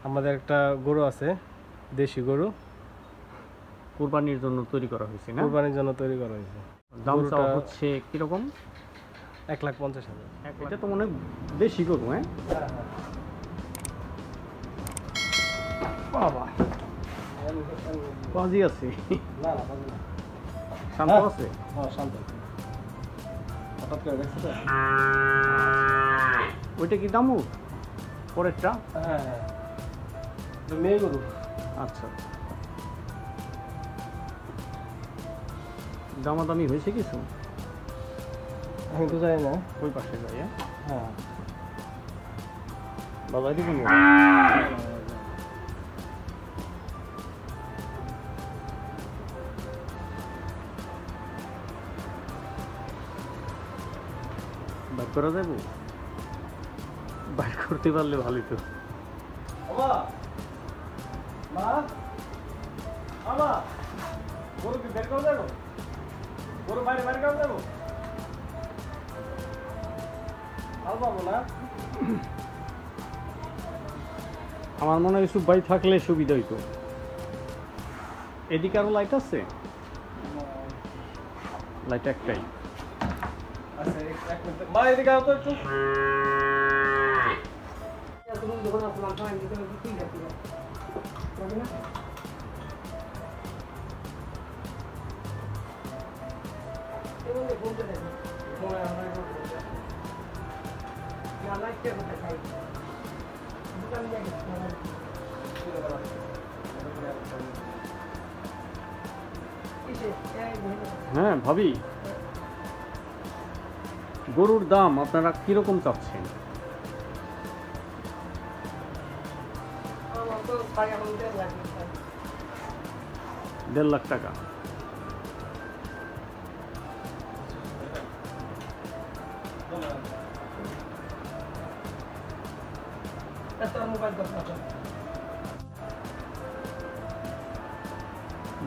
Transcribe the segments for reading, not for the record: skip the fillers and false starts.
আমাদের একটা গরু আছে, দেশি গরু, কুরবানির জন্য তৈরি করা হয়েছে না? কুরবানির জন্য তৈরি করা হয়েছে। দাম চাওয়া হচ্ছে কিরকম? 1,50,000। এটা তো মনে হয় দেশি গরু। হ্যাঁ বাবা, বাজি আছে? না না, বাজি না। শান্ত আছে? হ্যাঁ, শান্ত। হঠাৎ করে দেখছো তো? ওইটা কি দামু পরেরটা? হ্যাঁ হ্যাঁ, মেয়ে গরু। আচ্ছা, দামাদামি হয়েছে কিছু? আমি তো জানি না। ওই পাশে যাই। হ্যাঁ, বাজাই দিবেন? বাইর করা যাবো? বাইর করতে পারলে ভালোই তো। গরু কি বের করে দেবো? গরু বাইরে বাইরে করে দেবো? আর পাবো না। আমার মনে হয় ইউসুফ ভাই থাকলে সুবিধা হইতো। এদিকে আরো লাইট আছে? লাইট একটাই। আচ্ছা, এক মিনিট। মা, এদিকে আও তো একটু। হ্যাঁ ভাবি, গরুর দাম আপনারা কিরকম চাচ্ছেন? $1.5 লাখ টাকা।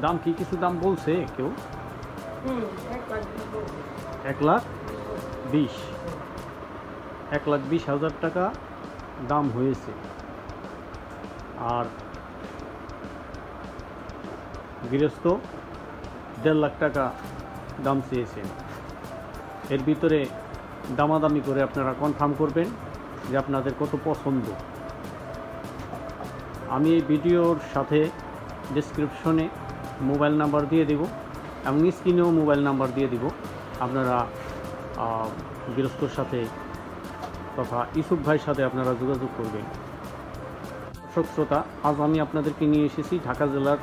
দাম কি কিছু দাম বলছে কেউ? 1,20,000। 1,20,000 টাকা দাম হয়েছে। আর গৃহস্থ 1.5 লাখ টাকা দাম চেয়েছেন। এর ভিতরে দামাদামি করে আপনারা কনফার্ম করবেন যে আপনাদের কত পছন্দ। আমি এই ভিডিওর সাথে ডেসক্রিপশনে মোবাইল নাম্বার দিয়ে দেব এবং স্ক্রিনেও মোবাইল নাম্বার দিয়ে দিব। আপনারা গৃহস্থর সাথে তথা ইউসুফ ভাইয়ের সাথে আপনারা যোগাযোগ করবেন। দর্শক শ্রোতা, আজ আমি আপনাদেরকে নিয়ে এসেছি ঢাকা জেলার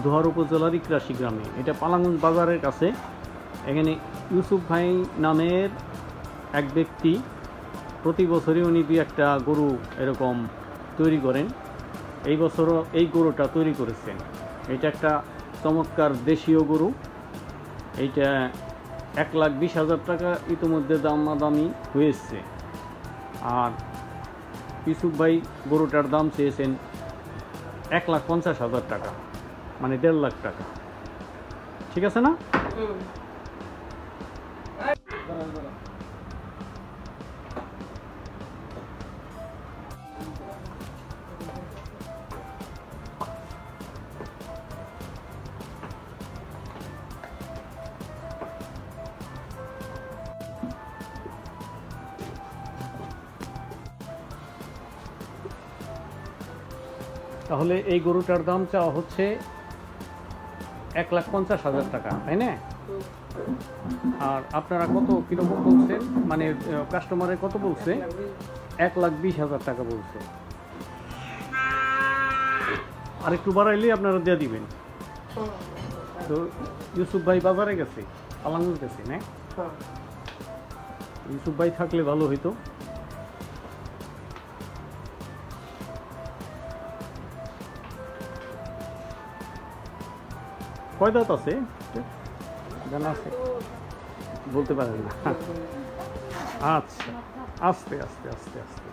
দোহার উপজেলার ইকরাশি গ্রামে। এটা পালাগঞ্জ বাজারের কাছে। এখানে ইউসুফ ভাই নামের এক ব্যক্তি প্রতি বছরই উনি একটা গরু এরকম তৈরি করেন। এই বছরও এই গরুটা তৈরি করেছেন। এটা একটা চমৎকার দেশীয় গরু। এইটা 1,20,000 টাকা ইতিমধ্যে দামাদামি হয়েছে। আর ইউসুফ ভাই গরুটার দাম চেয়েছেন 1,50,000 টাকা, মানে 1.5 লাখ টাকা। ঠিক আছে না? তাহলে এই গরুটার দাম চাওয়া হচ্ছে 1,50,000 টাকা, তাই না? আর আপনারা কত কিরকম বলছেন? মানে কাস্টমারে কত বলছে? 1,20,000 টাকা বলছে। আর একটু বাড়াইলে আপনারা দিয়ে দিবেন। তো ইউসুফ ভাই বাজারে গেছে, পালাগঞ্জ গেছে না? ইউসুফ ভাই থাকলে ভালো হইতো। কয় দাঁত আছে জানা আছে? বলতে পারেন না? আচ্ছা, আস্তে আস্তে আস্তে আস্তে।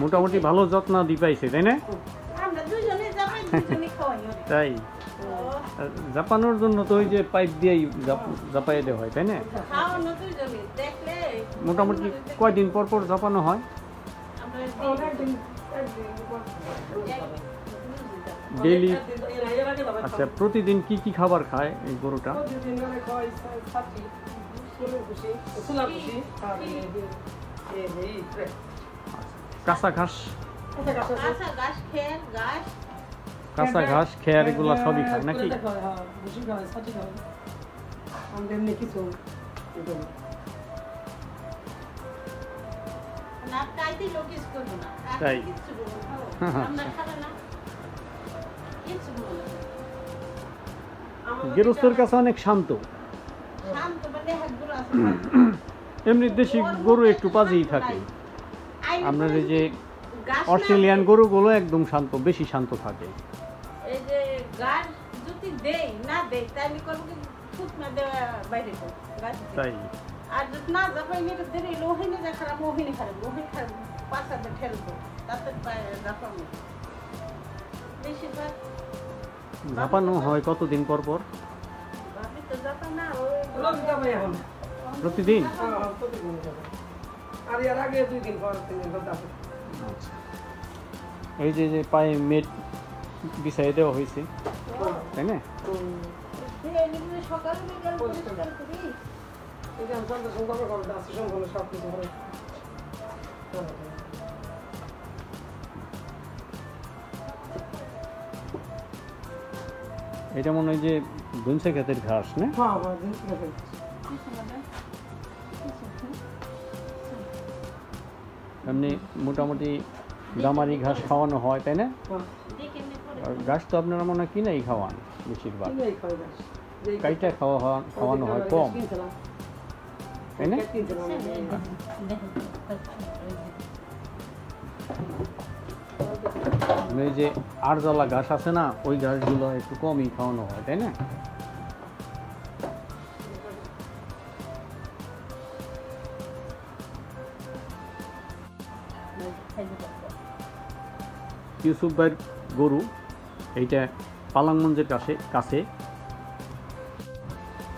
মোটামুটি ভালো যত্ন দি পাইছে, তাই না? তাই জাপানোর জন্য তো ওই যে পাইপ দিয়েই জাপাই দেওয়া হয়, তাই না? মোটামুটি কয়দিন পর পর জাপানো হয়? ডেইলি। আচ্ছা, প্রতিদিন কি কি খাবার খায় এই গরুটা? কাঁচা ঘাস, কাঁচা ঘাস খেয়ার এগুলো সবই খায় নাকি? তাই গৃহস্থের কাছে অনেক শান্ত। এমনি দেশি গরু একটু পাজেই থাকে। আপনার এই যে অস্ট্রেলিয়ান গরুগুলো একদম শান্ত, বেশি শান্ত থাকে। এই যে গাছ যদি দেই না দেই তাইলে করব কি ফুট না দেওয়া বাইরে কো গাছ তাই। আর যদি না যখন এটা দেরি লোহিনী যা খারাপ মোহিনী খারাপ লোহিনী খারাপ পাছাতে ঠেলবো তাতে জাপানো বেশিরভাগ জাপানো হয় কতদিন পর পর? ভাবি তো জাপানা প্রতিদিন। আর এর আগে 2 দিন পর 3 দিন পর যাবে। আচ্ছা, এই যে যে পায়ে মেট বিছাই দেওয়া হয়েছে, তাই না? সকালে বিকাল পরিষ্কার করি। এটা আমি সন্ধ্যা সন্ধ্যা করে দাসি সঙ্গে সব কিছু করে। এটা মনে হয় যে ধুনছে ক্ষেতের ঘাস না? হ্যাঁ হ্যাঁ, দিন করে। এমনি মোটামুটি দামারি ঘাস খাওয়ানো হয়, তাই না? আর ঘাস তো আপনারা মনে হয় কিনেই খাওয়ান বেশিরভাগ। কিনেই খাই গাছ। কাইটা খাওয়ানো হয় কম, তাই না? এই যে আরজলা ঘাস আছে না, ওই ঘাসগুলো একটু কমই খাওয়ানো হয়, তাই না? ইউসুফ ভাইয়ের গরু, এইটা পালাংমঞ্জের কাছে।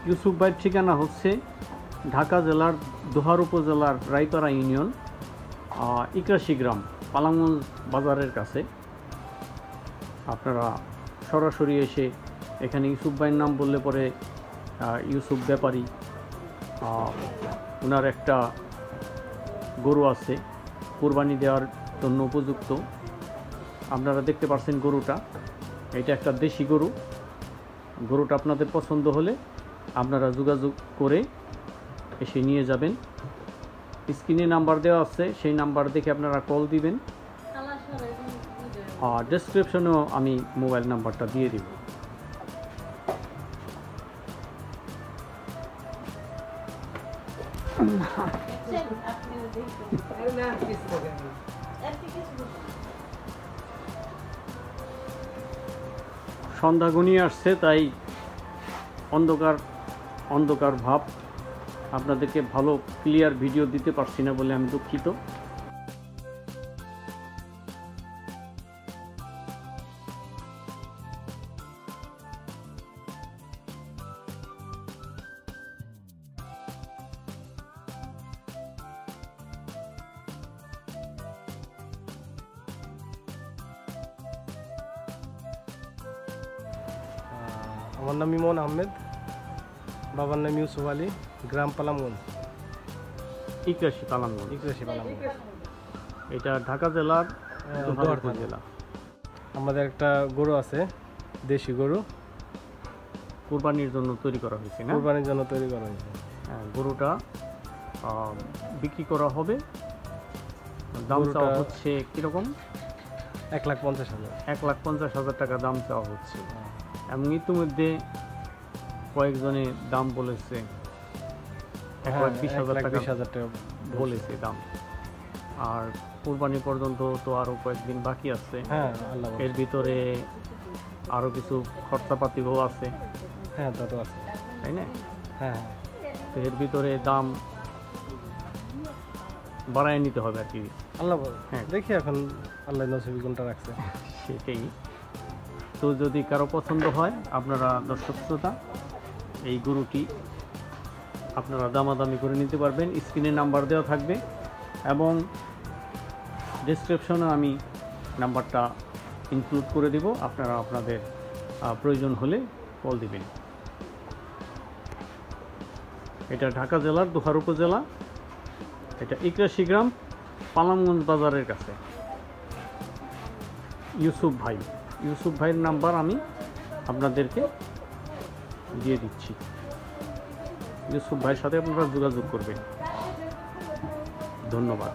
ইউসুফ ভাইয়ের ঠিকানা হচ্ছে ঢাকা জেলার দোহার উপজেলার রায়পাড়া ইউনিয়ন, ইকরাশি গ্রাম, পালাংমঞ্জ বাজারের কাছে। আপনারা সরাসরি এসে এখানে ইউসুফ ভাইয়ের নাম বললে পরে ইউসুফ ব্যাপারী, ওনার একটা গরু আছে কুরবানি দেওয়ার জন্য উপযুক্ত। আপনারা দেখতে পাচ্ছেন গরুটা, এটা একটা দেশি গরু। গরুটা আপনাদের পছন্দ হলে আপনারা যোগাযোগ করে এসে নিয়ে যাবেন। স্ক্রিনে নাম্বার দেওয়া আছে, সেই নাম্বার দেখে আপনারা কল দিবেন। আর ডেসক্রিপশনেও আমি মোবাইল নাম্বারটা দিয়ে দিব। সন্ধ্যা ঘনিয়ে আসছে, তাই অন্ধকার ভাব, আপনাদেরকে ভালো ক্লিয়ার ভিডিও দিতে পারছি না বলে আমি দুঃখিত। আমার নাম ইমন আহমেদ, বাবার নাম ইউসুফ আলী, গ্রাম পালামগঞ্জ, ইকরাশি পালামগঞ্জ। এটা ঢাকা জেলার দোহার উপজেলা। আমাদের একটা গরু আছে, দেশি গরু, কুরবানির জন্য তৈরি করা হয়েছে না? কুরবানির জন্য তৈরি করা হয়েছে। গরুটা বিক্রি করা হবে। দাম চাওয়া হচ্ছে কিরকম? 1,50,000। 1,50,000 টাকা দাম চাওয়া হচ্ছে। এবং ইতিমধ্যে কয়েকজনে দাম বলেছে, 1,20,000 টাকা বলেছে দাম। আর কুরবানি পর্যন্ত তো আরো কয়েকদিন বাকি আছে। এর ভিতরে আরো কিছু খরচাপাতিও আছে, তাই না? তো এর ভিতরে দাম বাড়ায় নিতে হবে আর কি। দেখি এখন আল্লাহ নসিবে কোনটা রাখছে সেটাই। তো যদি কারো পছন্দ হয় আপনারা দর্শক শ্রোতা এই গরুটি আপনারা দামাদামি করে নিতে পারবেন। স্ক্রিনে নাম্বার দেওয়া থাকবে এবং ডেসক্রিপশনে আমি নাম্বারটা ইনক্লুড করে দেব, আপনারা আপনাদের প্রয়োজন হলে কল দিবেন। এটা ঢাকা জেলার দোহার উপজেলা, এটা 81 গ্রাম, পালামগঞ্জ বাজারের কাছে। ইউসুফ ভাইয়ের নাম্বার আমি আপনাদেরকে দিয়ে দিচ্ছি। ইউসুফ ভাইয়ের সাথে আপনারা যোগাযোগ করবেন। ধন্যবাদ।